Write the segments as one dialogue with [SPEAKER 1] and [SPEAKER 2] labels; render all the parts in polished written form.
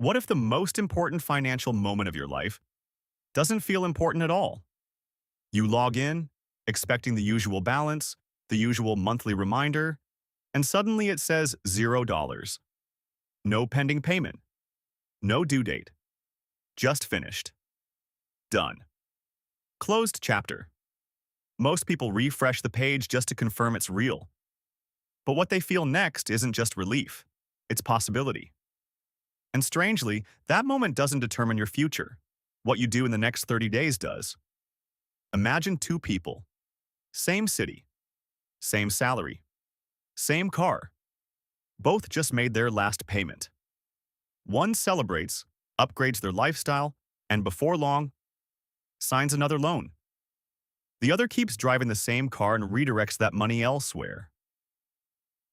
[SPEAKER 1] What if the most important financial moment of your life doesn't feel important at all? You log in, expecting the usual balance, the usual monthly reminder, and suddenly it says $0. No pending payment, no due date, just finished. Done. Closed chapter. Most people refresh the page just to confirm it's real. But what they feel next isn't just relief, it's possibility. And strangely, that moment doesn't determine your future. What you do in the next 30 days does. Imagine two people, same city, same salary, same car. Both just made their last payment. One celebrates, upgrades their lifestyle, and before long, signs another loan. The other keeps driving the same car and redirects that money elsewhere.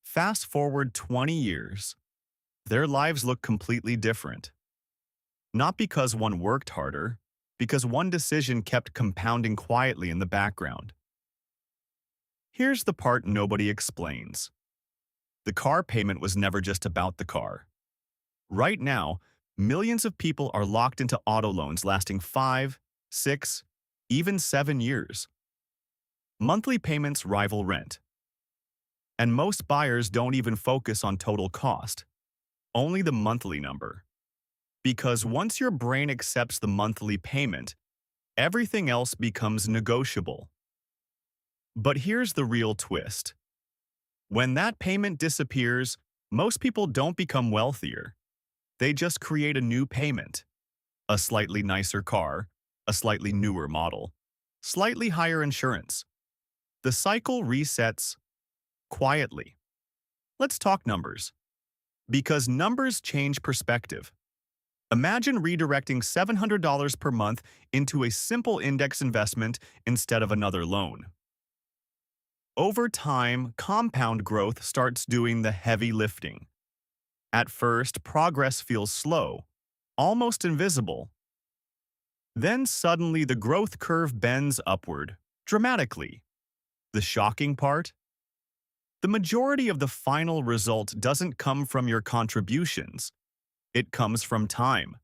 [SPEAKER 1] Fast forward 20 years. Their lives look completely different. Not because one worked harder, because one decision kept compounding quietly in the background. Here's the part nobody explains. The car payment was never just about the car. Right now, millions of people are locked into auto loans lasting 5, 6, even 7 years. Monthly payments rival rent. And most buyers don't even focus on total cost, only the monthly number. Because once your brain accepts the monthly payment, everything else becomes negotiable. But here's the real twist. When that payment disappears, most people don't become wealthier. They just create a new payment. A slightly nicer car, a slightly newer model, slightly higher insurance. The cycle resets quietly. Let's talk numbers. Because numbers change perspective. Imagine redirecting $700 per month into a simple index investment instead of another loan. Over time, compound growth starts doing the heavy lifting. At first, progress feels slow, almost invisible. Then suddenly the growth curve bends upward, dramatically. The shocking part? The majority of the final result doesn't come from your contributions. It comes from time.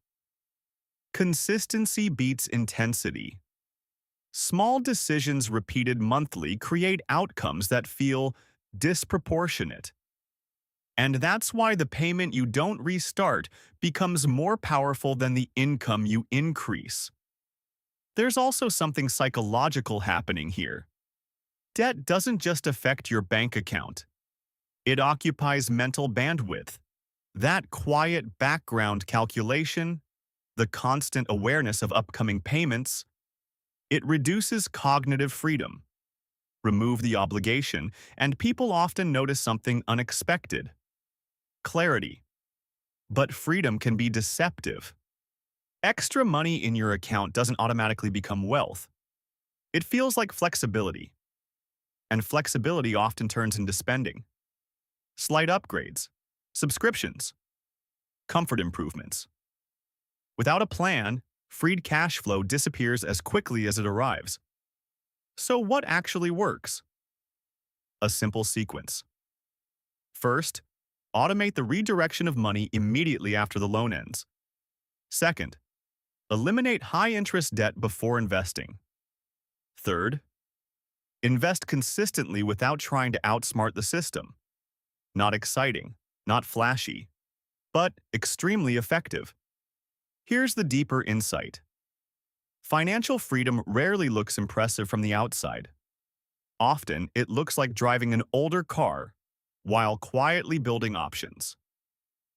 [SPEAKER 1] Consistency beats intensity. Small decisions repeated monthly create outcomes that feel disproportionate. And that's why the payment you don't restart becomes more powerful than the income you increase. There's also something psychological happening here. Debt doesn't just affect your bank account. It occupies mental bandwidth. That quiet background calculation, the constant awareness of upcoming payments, it reduces cognitive freedom. Remove the obligation, and people often notice something unexpected. Clarity. But freedom can be deceptive. Extra money in your account doesn't automatically become wealth. It feels like flexibility. And flexibility often turns into spending. Slight upgrades, subscriptions, comfort improvements. Without a plan, freed cash flow disappears as quickly as it arrives. So what actually works? A simple sequence. First, automate the redirection of money immediately after the loan ends. Second, eliminate high-interest debt before investing. Third, invest consistently without trying to outsmart the system. Not exciting, not flashy, but extremely effective. Here's the deeper insight. Financial freedom rarely looks impressive from the outside. Often, it looks like driving an older car while quietly building options.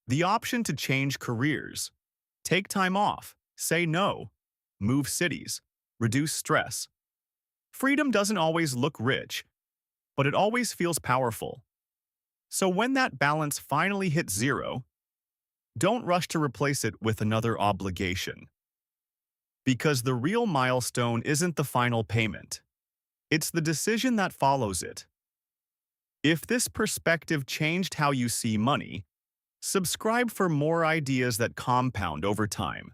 [SPEAKER 1] The option to change careers, take time off, say no, move cities, reduce stress. Freedom doesn't always look rich, but it always feels powerful. So when that balance finally hits zero, don't rush to replace it with another obligation. Because the real milestone isn't the final payment. It's the decision that follows it. If this perspective changed how you see money, subscribe for more ideas that compound over time.